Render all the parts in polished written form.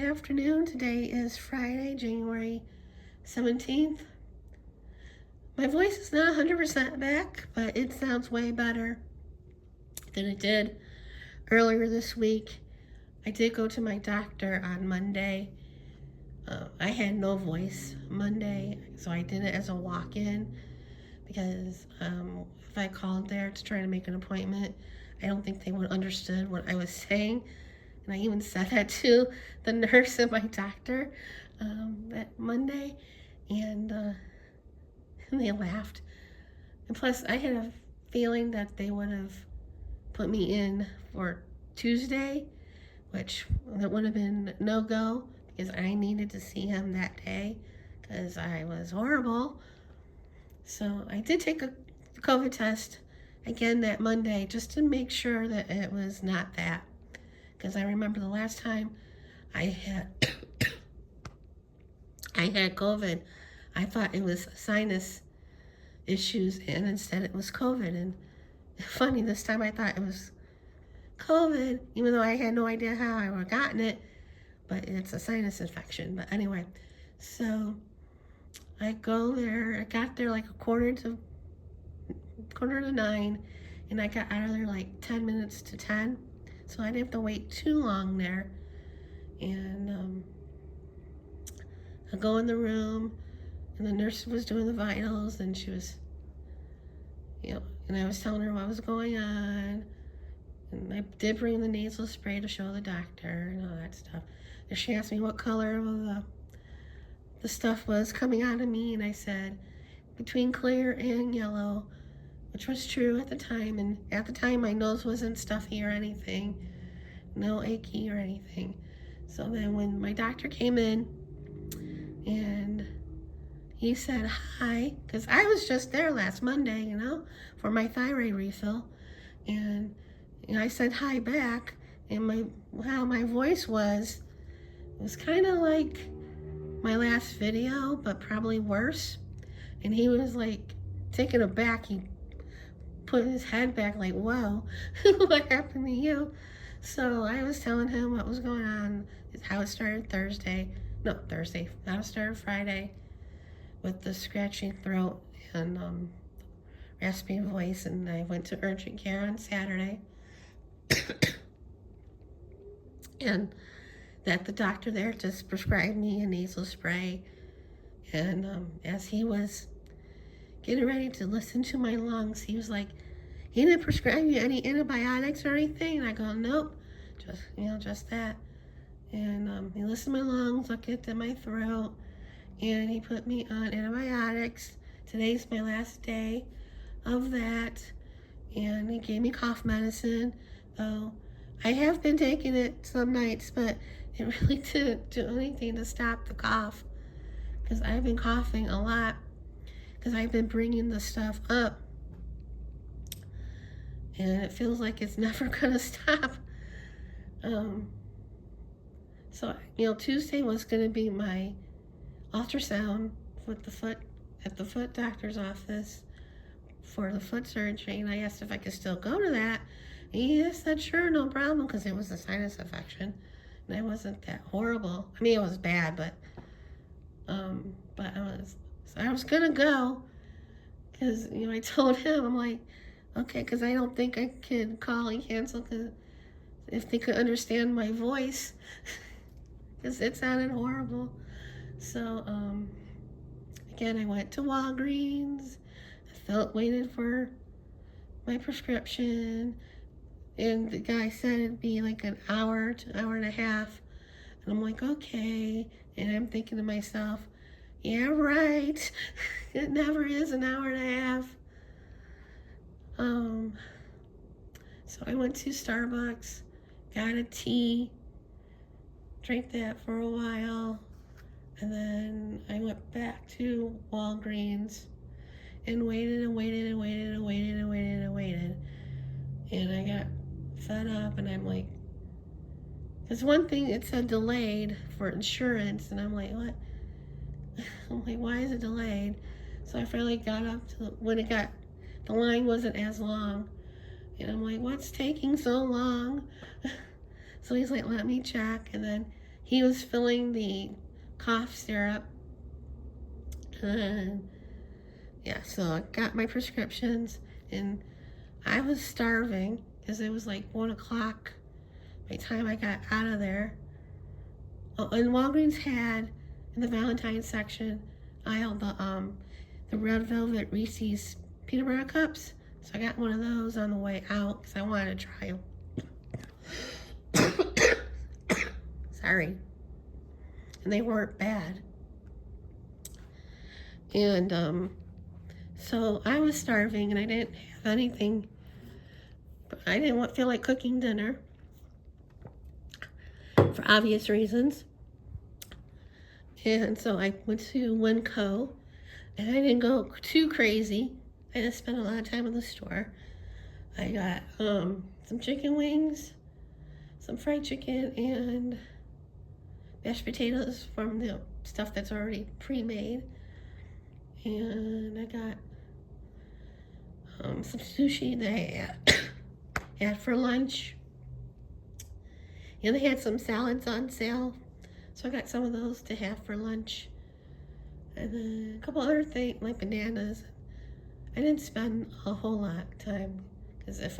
afternoon. Today is Friday, January 17th. My voice is not 100% back, but it sounds way better than it did earlier this week. I did go to my doctor on Monday. I had no voice Monday, so I did it as a walk-in because if I called there to try to make an appointment, I don't think they would understood what I was saying. And I even said that to the nurse and my doctor that Monday, and they laughed. And plus, I had a feeling that they would have put me in for Tuesday, which that would have been no-go because I needed to see him that day because I was horrible. So I did take a COVID test again that Monday just to make sure that it was not that. Because I remember the last time I had I had COVID, I thought it was sinus issues, and instead it was COVID. And funny, this time I thought it was COVID, even though I had no idea how I would have gotten it, but it's a sinus infection. But anyway, so I go there. I got there like quarter to 9, and I got out of there like 10 minutes to 10. So I didn't have to wait too long there. And I go in the room, and the nurse was doing the vitals, and she was, and I was telling her what was going on. And I did bring the nasal spray to show the doctor and all that stuff. And she asked me what color the stuff was coming out of me, and I said between clear and yellow, which was true at the time. And at the time, my nose wasn't stuffy or anything, no achy or anything. So then when my doctor came in and he said hi, because I was just there last Monday, for my thyroid refill. And I said hi back, and how my voice was, it was kind of like my last video, but probably worse. And he was like taken aback. He put his head back like, whoa, what happened to you? So I was telling him what was going on, how it started how it started Friday with the scratchy throat and raspy voice, and I went to urgent care on Saturday. And that the doctor there just prescribed me a nasal spray. And as he was getting ready to listen to my lungs, he was like, he didn't prescribe you any antibiotics or anything? And I go, nope, just that. And he listened to my lungs, looked at my throat, and he put me on antibiotics. Today's my last day of that. And he gave me cough medicine, though I have been taking it some nights, but it really didn't do anything to stop the cough, because I've been coughing a lot because I've been bringing the stuff up, and it feels like it's never gonna stop. So Tuesday was gonna be my ultrasound with the foot at the foot doctor's office for the foot surgery, and I asked if I could still go to that. And he said sure, no problem, because it was a sinus infection, and it wasn't that horrible. I mean, it was bad, but I was gonna go, because I told him, I'm like, okay, because I don't think I could call and cancel, because if they could understand my voice, because it sounded horrible. So again, I went to Walgreens. I waited for my prescription, and the guy said it'd be like an hour to an hour and a half. And I'm like, okay. And I'm thinking to myself, yeah, right. It never is an hour and a half. So I went to Starbucks, got a tea, drank that for a while, and then I went back to Walgreens and waited and waited and waited and waited and waited and waited. And I got fed up, and I'm like, because one thing, it said delayed for insurance, and I'm like, what? I'm like, why is it delayed? So I finally got up to when the line wasn't as long, and I'm like, what's taking so long? So he's like, let me check, and then he was filling the cough syrup. And yeah, so I got my prescriptions, and I was starving because it was like 1 o'clock by the time I got out of there. Oh, and Walgreens had in the Valentine's section aisle the red velvet Reese's peanut butter cups. So I got one of those on the way out because I wanted to try them. Sorry. And they weren't bad. And so I was starving and I didn't have anything. I didn't feel like cooking dinner for obvious reasons. And so I went to Winco, and I didn't go too crazy. I just spent a lot of time in the store. I got some chicken wings, some fried chicken, and mashed potatoes from the stuff that's already pre-made. And I got some sushi that I had for lunch. And they had some salads on sale, so I got some of those to have for lunch. And then a couple other things, like bananas. I didn't spend a whole lot of time, because as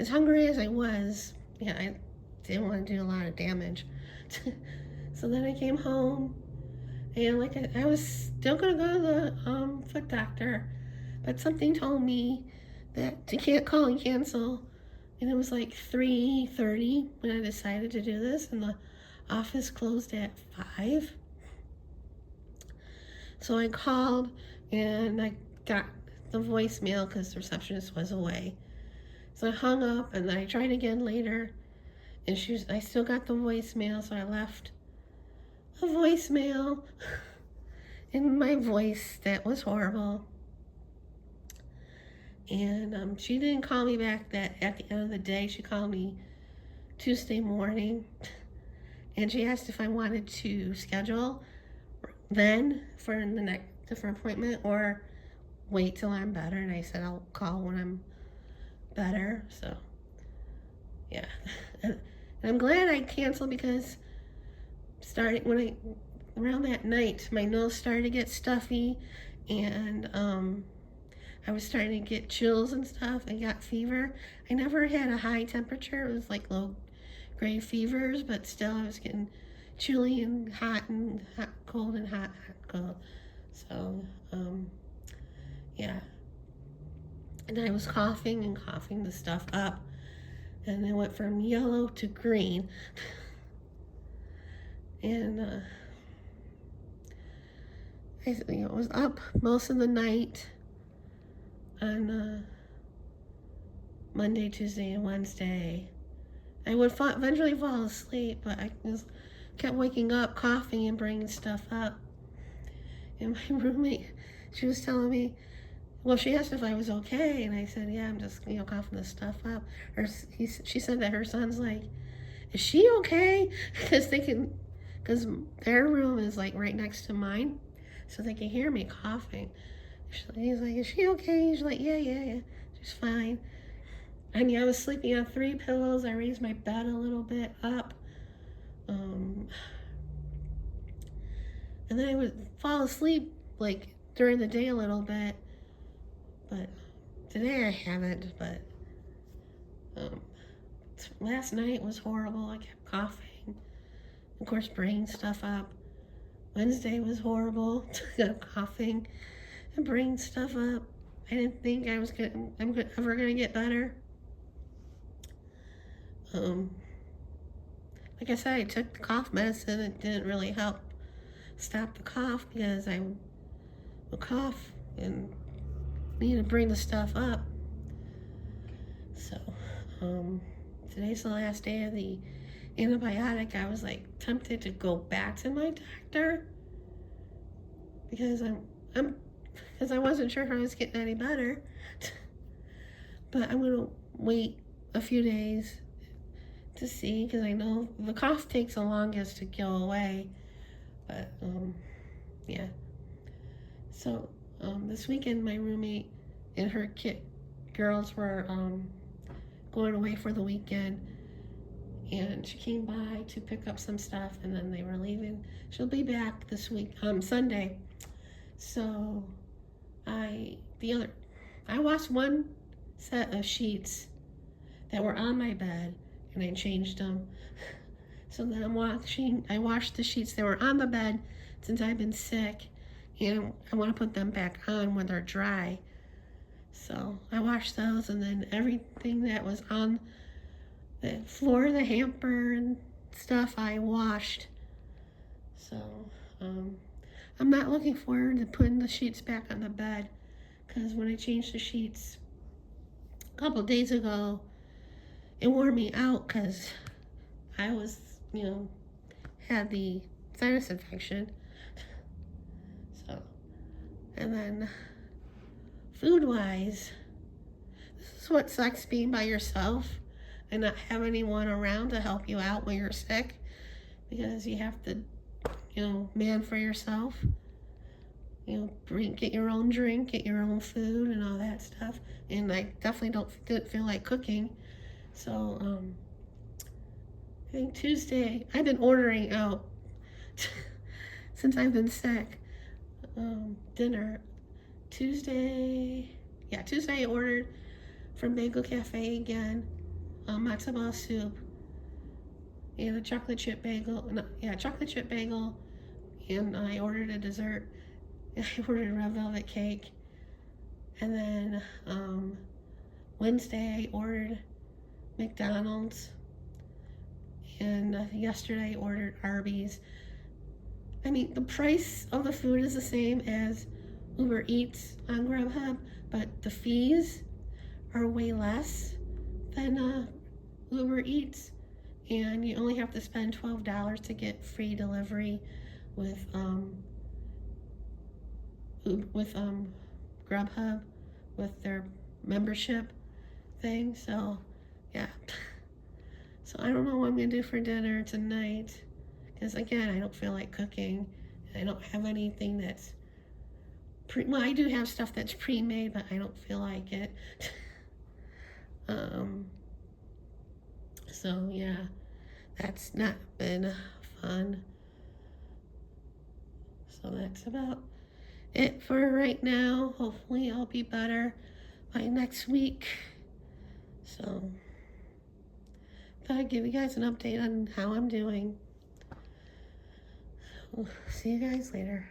hungry as I was, yeah, I didn't want to do a lot of damage. So then I came home, and like I was still going to go to the foot doctor, but something told me that you can't call and cancel. And it was like 3:30 when I decided to do this, and the office closed at 5. So I called, and I got the voicemail because the receptionist was away. So I hung up, and then I tried again later, and I still got the voicemail, so I left a voicemail in my voice that was horrible. And she didn't call me back at the end of the day. She called me Tuesday morning, and she asked if I wanted to schedule then for the next different appointment or wait till I'm better. And I said I'll call when I'm better. So yeah, and I'm glad I canceled, because around that night, my nose started to get stuffy, and I was starting to get chills and stuff and got fever. I never had a high temperature. It was like low grade fevers, but still I was getting chilly and hot, cold and hot, cold. So, yeah. And I was coughing the stuff up, and it went from yellow to green. And I was up most of the night on Monday, Tuesday, and Wednesday. I would eventually fall asleep, but I kept waking up, coughing, and bringing stuff up. And my roommate, she was telling me, well, she asked if I was okay, and I said, yeah, I'm just, coughing this stuff up. She said that her son's like, is she okay? Because their room is like right next to mine, so they can hear me coughing. He's like, is she okay? She's like, yeah, she's fine. I mean, I was sleeping on 3 pillows. I raised my bed a little bit up. And then I would fall asleep like during the day a little bit. But today I haven't. But last night was horrible. I kept coughing. Of course, bringing stuff up. Wednesday was horrible. I kept coughing and bringing stuff up. I didn't think I'm ever gonna get better. Like I said, I took the cough medicine. It didn't really help stop the cough, because I would cough and need to bring the stuff up. So, today's the last day of the antibiotic. I was like tempted to go back to my doctor, because because I wasn't sure if I was getting any better. But I'm gonna wait a few days to see, because I know the cough takes the longest to go away. But yeah. So this weekend, my roommate and her girls were going away for the weekend, and she came by to pick up some stuff, and then they were leaving. She'll be back this week, Sunday. So I washed one set of sheets that were on my bed, and I changed them. So then I washed the sheets that were on the bed since I've been sick, and I want to put them back on when they're dry. So I washed those, and then everything that was on the floor, the hamper and stuff, I washed. So I'm not looking forward to putting the sheets back on the bed, because when I changed the sheets a couple days ago, it wore me out because I was, had the sinus infection. So, and then food-wise, this is what sucks being by yourself and not have anyone around to help you out when you're sick, because you have to, man for yourself. Get your own drink, get your own food, and all that stuff. And I definitely didn't feel like cooking. So, I think Tuesday, I've been ordering out since I've been sick. Dinner. Tuesday I ordered from Bagel Cafe again, matzo ball soup, and a chocolate chip bagel, and I ordered a dessert. I ordered a red velvet cake, and then Wednesday I ordered McDonald's, and yesterday I ordered Arby's. I mean, the price of the food is the same as Uber Eats on Grubhub, but the fees are way less than Uber Eats, and you only have to spend $12 to get free delivery with Grubhub, with their membership thing. So yeah, so I don't know what I'm gonna do for dinner tonight, because again, I don't feel like cooking. I don't have anything that's well, I do have stuff that's pre-made, but I don't feel like it. So yeah, that's not been fun. So that's about it for right now. Hopefully I'll be better by next week. So thought I'd give you guys an update on how I'm doing. So, see you guys later.